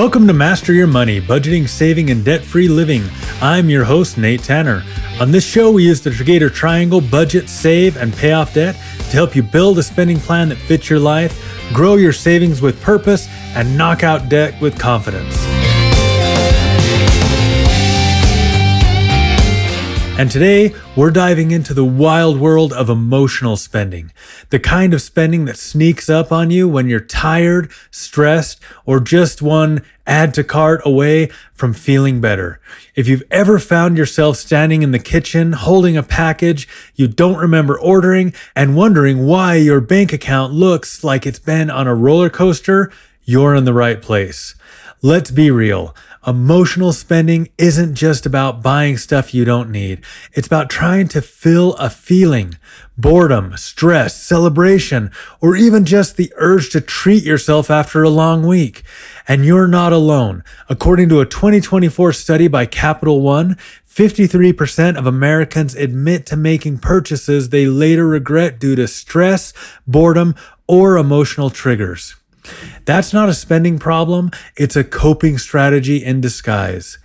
Welcome to Master Your Money, Budgeting, Saving, and Debt-Free Living. I'm your host, Nate Tanner. On this show, we use the Triggator triangle, budget, save, and pay off debt to help you build a spending plan that fits your life, grow your savings with purpose, and knock out debt with confidence. And today, we're diving into the wild world of emotional spending, the kind of spending that sneaks up on you when you're tired, stressed, or just one add to cart away from feeling better. If you've ever found yourself standing in the kitchen holding a package you don't remember ordering and wondering why your bank account looks like it's been on a roller coaster, you're in the right place. Let's be real. Emotional spending isn't just about buying stuff you don't need. It's about trying to fill a feeling, boredom, stress, celebration, or even just the urge to treat yourself after a long week. And you're not alone. According to a 2024 study by Capital One, 53% of Americans admit to making purchases they later regret due to stress, boredom, or emotional triggers. That's not a spending problem, it's a coping strategy in disguise.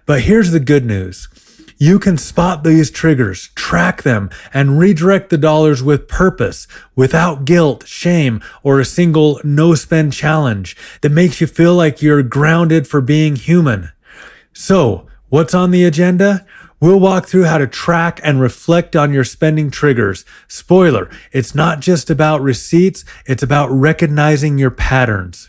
But here's the good news. You can spot these triggers, track them, and redirect the dollars with purpose, without guilt, shame, or a single no-spend challenge that makes you feel like you're grounded for being human. So, what's on the agenda? We'll walk through how to track and reflect on your spending triggers. Spoiler, it's not just about receipts, it's about recognizing your patterns.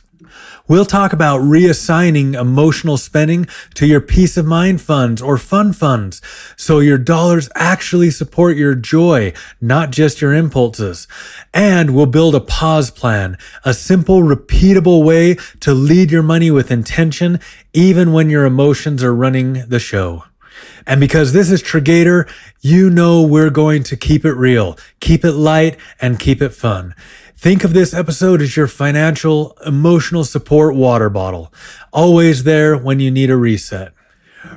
We'll talk about reassigning emotional spending to your peace of mind funds or fun funds, so your dollars actually support your joy, not just your impulses. And we'll build a pause plan, a simple, repeatable way to lead your money with intention, even when your emotions are running the show. And because this is Triggator, you know we're going to keep it real, keep it light, and keep it fun. Think of this episode as your financial, emotional support water bottle, always there when you need a reset.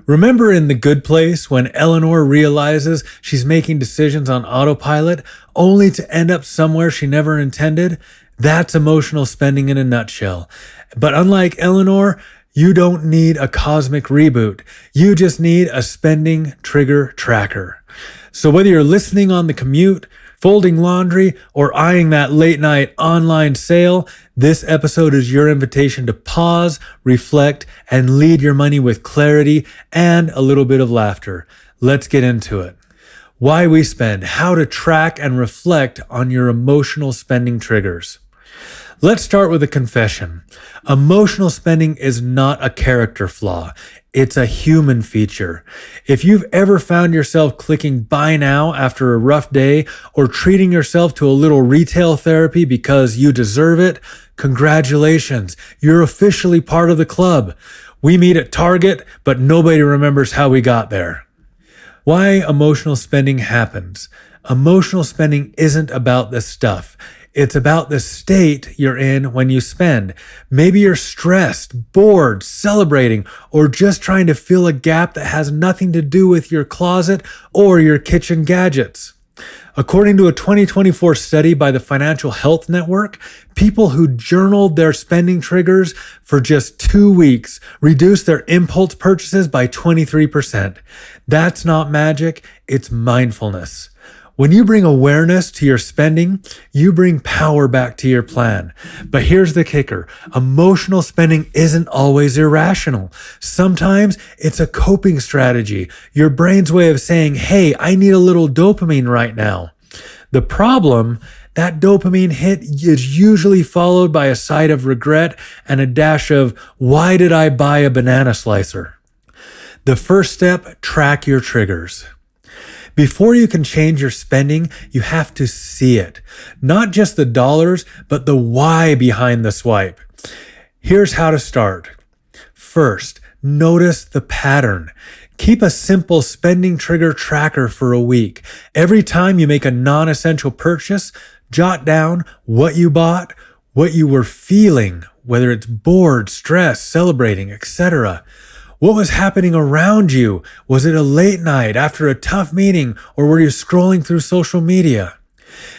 Remember in The Good Place when Eleanor realizes she's making decisions on autopilot only to end up somewhere she never intended? That's emotional spending in a nutshell. But unlike Eleanor, you don't need a cosmic reboot. You just need a spending trigger tracker. So whether you're listening on the commute, folding laundry, or eyeing that late night online sale, this episode is your invitation to pause, reflect, and lead your money with clarity and a little bit of laughter. Let's get into it. Why we spend, how to track and reflect on your emotional spending triggers. Let's start with a confession. Emotional spending is not a character flaw. It's a human feature. If you've ever found yourself clicking buy now after a rough day or treating yourself to a little retail therapy because you deserve it, congratulations. You're officially part of the club. We meet at Target, but nobody remembers how we got there. Why emotional spending happens. Emotional spending isn't about the stuff. It's about the state you're in when you spend. Maybe you're stressed, bored, celebrating, or just trying to fill a gap that has nothing to do with your closet or your kitchen gadgets. According to a 2024 study by the Financial Health Network, people who journaled their spending triggers for just 2 weeks reduced their impulse purchases by 23%. That's not magic, it's mindfulness. When you bring awareness to your spending, you bring power back to your plan. But here's the kicker. Emotional spending isn't always irrational. Sometimes it's a coping strategy, your brain's way of saying, hey, I need a little dopamine right now. The problem, that dopamine hit is usually followed by a side of regret and a dash of, why did I buy a banana slicer? The first step, track your triggers. Before you can change your spending, you have to see it. Not just the dollars, but the why behind the swipe. Here's how to start. First, notice the pattern. Keep a simple spending trigger tracker for a week. Every time you make a non-essential purchase, jot down what you bought, what you were feeling, whether it's bored, stressed, celebrating, etc. What was happening around you? Was it a late night after a tough meeting, or were you scrolling through social media?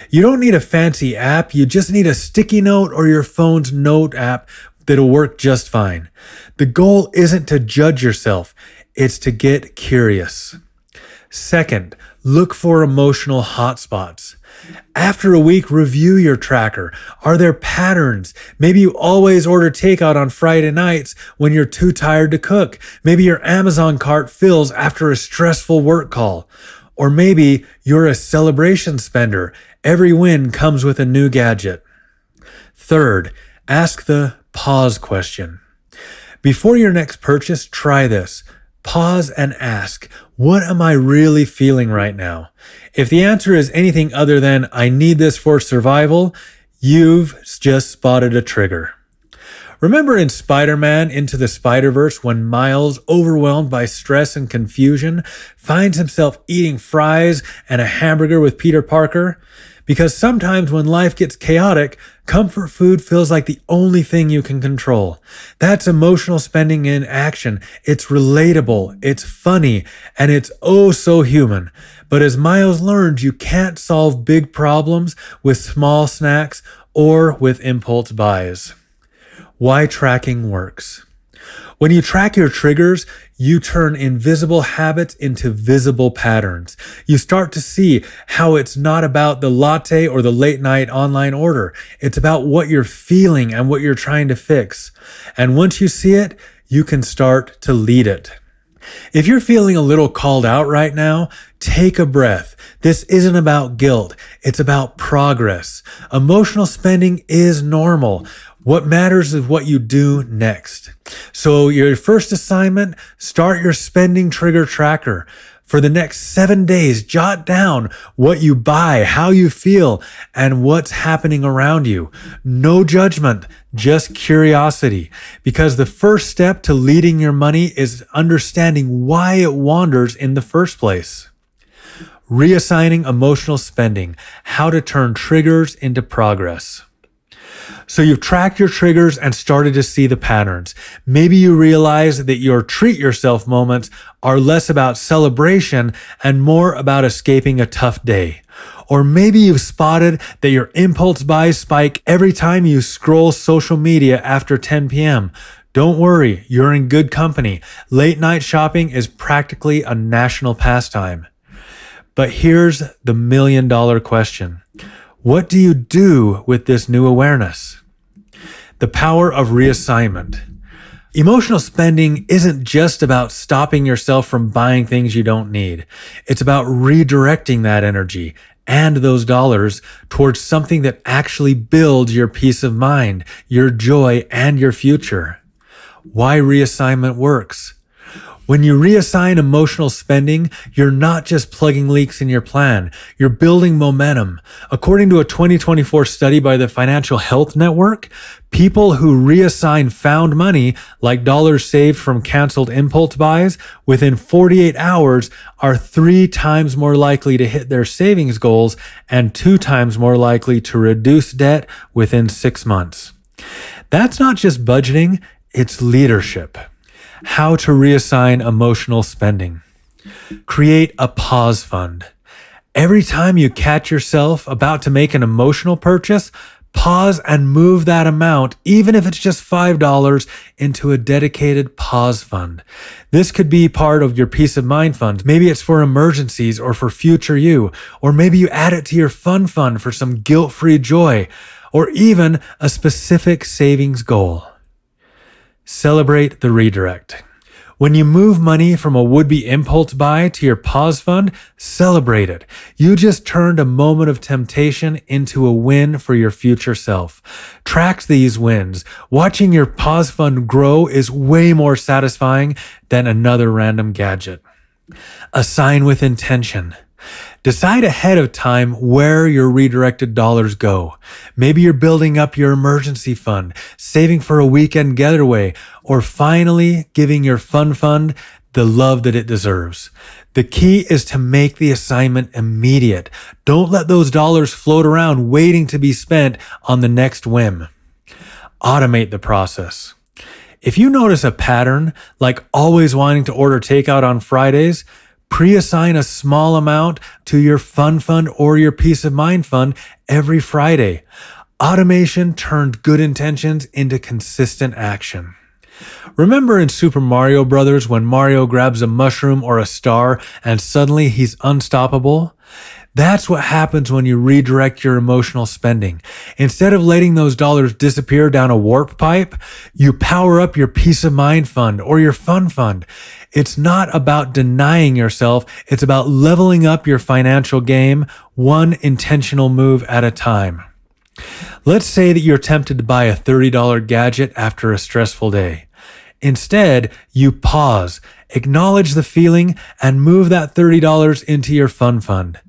You don't need a fancy app. You just need a sticky note or your phone's note app that'll work just fine. The goal isn't to judge yourself, it's to get curious. Second, look for emotional hotspots. After a week, review your tracker. Are there patterns? Maybe you always order takeout on Friday nights when you're too tired to cook. Maybe your Amazon cart fills after a stressful work call. Or maybe you're a celebration spender. Every win comes with a new gadget. Third, ask the pause question. Before your next purchase, try this. Pause and ask, what am I really feeling right now? If the answer is anything other than, I need this for survival, you've just spotted a trigger. Remember in Spider-Man Into the Spider-Verse when Miles, overwhelmed by stress and confusion, finds himself eating fries and a hamburger with Peter Parker? Because sometimes when life gets chaotic, comfort food feels like the only thing you can control. That's emotional spending in action. It's relatable, it's funny, and it's oh so human. But as Miles learns, you can't solve big problems with small snacks or with impulse buys. Why tracking works. When you track your triggers, you turn invisible habits into visible patterns. You start to see how it's not about the latte or the late night online order. It's about what you're feeling and what you're trying to fix. And once you see it, you can start to lead it. If you're feeling a little called out right now, take a breath. This isn't about guilt. It's about progress. Emotional spending is normal. What matters is what you do next. So your first assignment, start your spending trigger tracker. For the next 7 days, jot down what you buy, how you feel, and what's happening around you. No judgment, just curiosity. Because the first step to leading your money is understanding why it wanders in the first place. Reassigning emotional spending, how to turn triggers into progress. So you've tracked your triggers and started to see the patterns. Maybe you realize that your treat yourself moments are less about celebration and more about escaping a tough day. Or maybe you've spotted that your impulse buys spike every time you scroll social media after 10 p.m. Don't worry, you're in good company. Late night shopping is practically a national pastime. But here's the million-dollar question. What do you do with this new awareness? The power of reassignment. Emotional spending isn't just about stopping yourself from buying things you don't need. It's about redirecting that energy and those dollars towards something that actually builds your peace of mind, your joy, and your future. Why reassignment works. When you reassign emotional spending, you're not just plugging leaks in your plan, you're building momentum. According to a 2024 study by the Financial Health Network, people who reassign found money, like dollars saved from canceled impulse buys, within 48 hours are 3 times more likely to hit their savings goals and 2 times more likely to reduce debt within 6 months. That's not just budgeting, it's leadership. How to reassign emotional spending. Create a pause fund. Every time you catch yourself about to make an emotional purchase, pause and move that amount, even if it's just $5, into a dedicated pause fund. This could be part of your peace of mind fund. Maybe it's for emergencies or for future you, or maybe you add it to your fun fund for some guilt-free joy, or even a specific savings goal. Celebrate the redirect. When you move money from a would-be impulse buy to your pause fund, celebrate it. You just turned a moment of temptation into a win for your future self. Track these wins. Watching your pause fund grow is way more satisfying than another random gadget. Assign with intention. Decide ahead of time where your redirected dollars go. Maybe you're building up your emergency fund, saving for a weekend getaway, or finally giving your fun fund the love that it deserves. The key is to make the assignment immediate. Don't let those dollars float around waiting to be spent on the next whim. Automate the process. If you notice a pattern, like always wanting to order takeout on Fridays, pre-assign a small amount to your fun fund or your peace of mind fund every Friday. Automation turned good intentions into consistent action. Remember in Super Mario Bros. When Mario grabs a mushroom or a star and suddenly he's unstoppable? That's what happens when you redirect your emotional spending. Instead of letting those dollars disappear down a warp pipe, you power up your peace of mind fund or your fun fund. It's not about denying yourself. It's about leveling up your financial game, one intentional move at a time. Let's say that you're tempted to buy a $30 gadget after a stressful day. Instead, you pause, acknowledge the feeling, and move that $30 into your fun fund.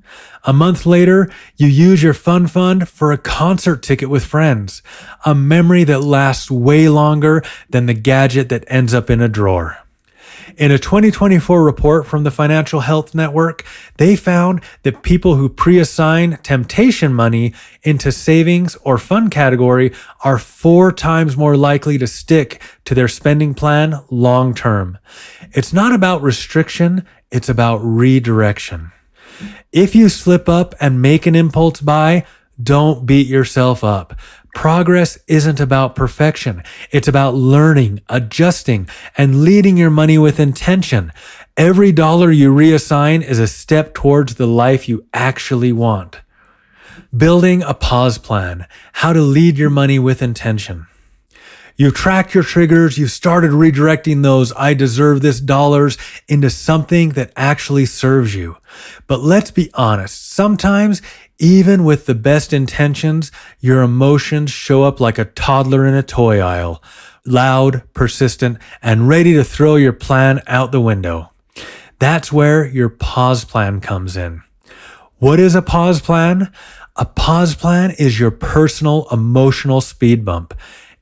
A month later, you use your fun fund for a concert ticket with friends, a memory that lasts way longer than the gadget that ends up in a drawer. In a 2024 report from the Financial Health Network, they found that people who pre-assign temptation money into savings or fun category are 4 times more likely to stick to their spending plan long term. It's not about restriction, it's about redirection. If you slip up and make an impulse buy, don't beat yourself up. Progress isn't about perfection. It's about learning, adjusting, and leading your money with intention. Every dollar you reassign is a step towards the life you actually want. Building a pause plan, how to lead your money with intention. You've tracked your triggers, you've started redirecting those I deserve this dollars into something that actually serves you. But let's be honest, sometimes even with the best intentions, your emotions show up like a toddler in a toy aisle, loud, persistent, and ready to throw your plan out the window. That's where your pause plan comes in. What is a pause plan? A pause plan is your personal emotional speed bump.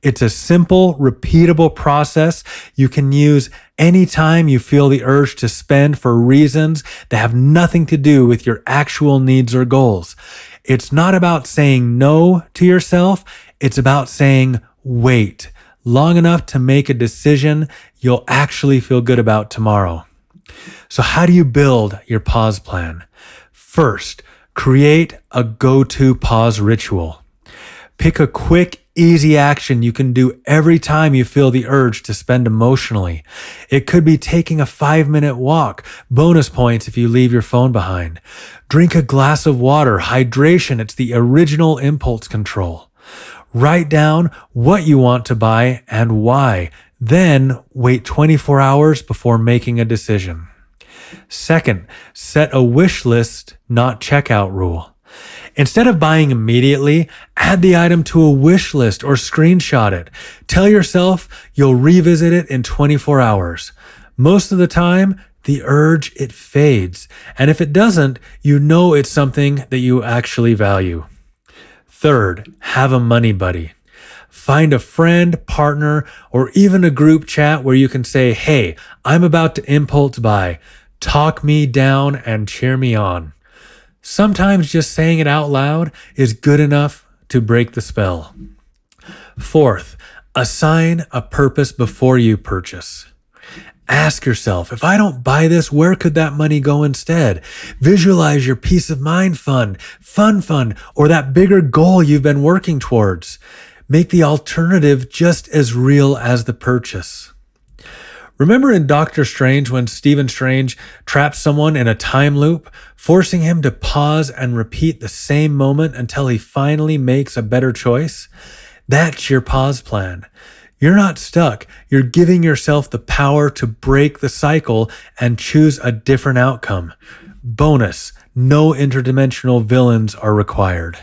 It's a simple, repeatable process you can use anytime you feel the urge to spend for reasons that have nothing to do with your actual needs or goals. It's not about saying no to yourself. It's about saying wait long enough to make a decision you'll actually feel good about tomorrow. So how do you build your pause plan? First, create a go-to pause ritual. Pick a quick, easy action you can do every time you feel the urge to spend emotionally. It could be taking a 5-minute walk, bonus points if you leave your phone behind. Drink a glass of water, hydration, it's the original impulse control. Write down what you want to buy and why. Then wait 24 hours before making a decision. Second, set a wish list, not checkout rule. Instead of buying immediately, add the item to a wish list or screenshot it. Tell yourself you'll revisit it in 24 hours. Most of the time, the urge, it fades. And if it doesn't, you know it's something that you actually value. Third, have a money buddy. Find a friend, partner, or even a group chat where you can say, hey, I'm about to impulse buy. Talk me down and cheer me on. Sometimes just saying it out loud is good enough to break the spell. Fourth, assign a purpose before you purchase. Ask yourself, if I don't buy this, where could that money go instead? Visualize your peace of mind fund, fun fund, or that bigger goal you've been working towards. Make the alternative just as real as the purchase. Remember in Doctor Strange when Stephen Strange traps someone in a time loop, forcing him to pause and repeat the same moment until he finally makes a better choice? That's your pause plan. You're not stuck. You're giving yourself the power to break the cycle and choose a different outcome. Bonus, no interdimensional villains are required.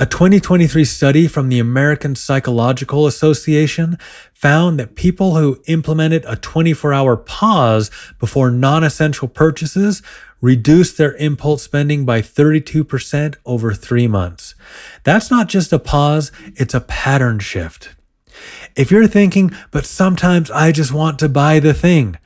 A 2023 study from the American Psychological Association found that people who implemented a 24-hour pause before non-essential purchases reduced their impulse spending by 32% over 3 months. That's not just a pause, it's a pattern shift. If you're thinking, but sometimes I just want to buy the thing,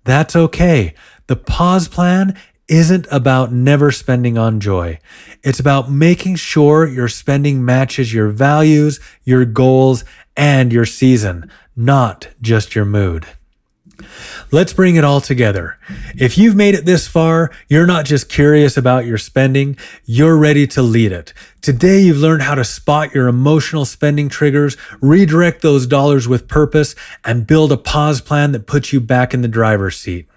that's okay. The pause plan isn't about never spending on joy. It's about making sure your spending matches your values, your goals, and your season, not just your mood. Let's bring it all together. If you've made it this far, you're not just curious about your spending, you're ready to lead it. Today, you've learned how to spot your emotional spending triggers, redirect those dollars with purpose, and build a pause plan that puts you back in the driver's seat.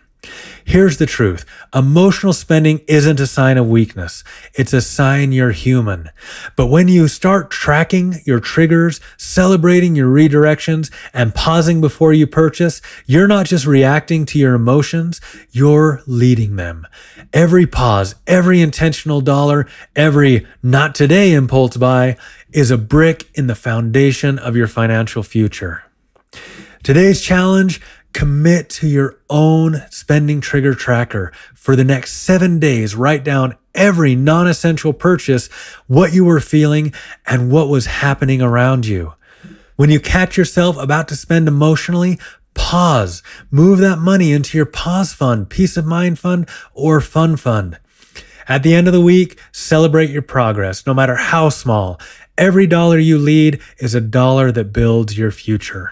Here's the truth. Emotional spending isn't a sign of weakness. It's a sign you're human. But when you start tracking your triggers, celebrating your redirections, and pausing before you purchase, you're not just reacting to your emotions, you're leading them. Every pause, every intentional dollar, every not today impulse buy is a brick in the foundation of your financial future. Today's challenge: commit to your own spending trigger tracker. For the next 7 days, write down every non-essential purchase, what you were feeling, and what was happening around you. When you catch yourself about to spend emotionally, pause. Move that money into your pause fund, peace of mind fund, or fun fund. At the end of the week, celebrate your progress, no matter how small. Every dollar you lead is a dollar that builds your future.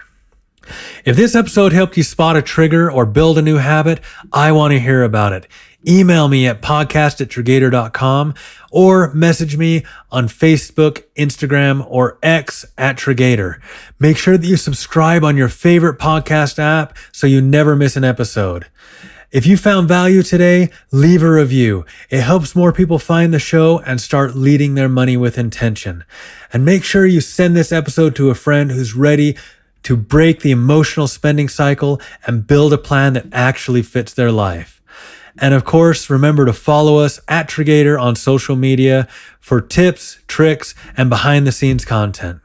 If this episode helped you spot a trigger or build a new habit, I want to hear about it. Email me at podcast@Triggator.com or message me on Facebook, Instagram, or X at Triggator. Make sure that you subscribe on your favorite podcast app so you never miss an episode. If you found value today, leave a review. It helps more people find the show and start leading their money with intention. And make sure you send this episode to a friend who's ready to break the emotional spending cycle and build a plan that actually fits their life. And of course, remember to follow us at Triggator on social media for tips, tricks, and behind the scenes content.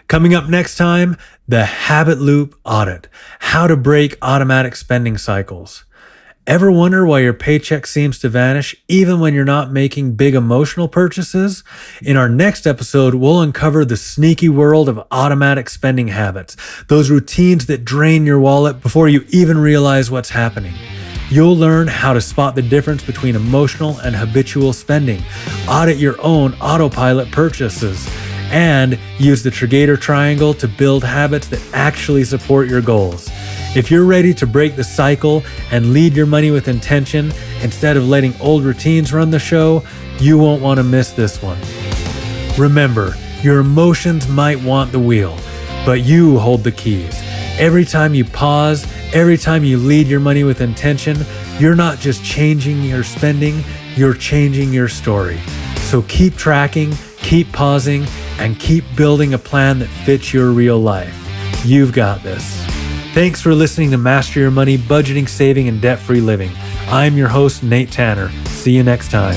Coming up next time, the habit loop audit, how to break automatic spending cycles. Ever wonder why your paycheck seems to vanish even when you're not making big emotional purchases? In our next episode, we'll uncover the sneaky world of automatic spending habits, those routines that drain your wallet before you even realize what's happening. You'll learn how to spot the difference between emotional and habitual spending, audit your own autopilot purchases, and use the Triggator triangle to build habits that actually support your goals. If you're ready to break the cycle and lead your money with intention instead of letting old routines run the show, you won't want to miss this one. Remember, your emotions might want the wheel, but you hold the keys. Every time you pause, every time you lead your money with intention, you're not just changing your spending, you're changing your story. So keep tracking, keep pausing, and keep building a plan that fits your real life. You've got this. Thanks for listening to Master Your Money, Budgeting, Saving, and Debt-Free Living. I'm your host, Nate Tanner. See you next time.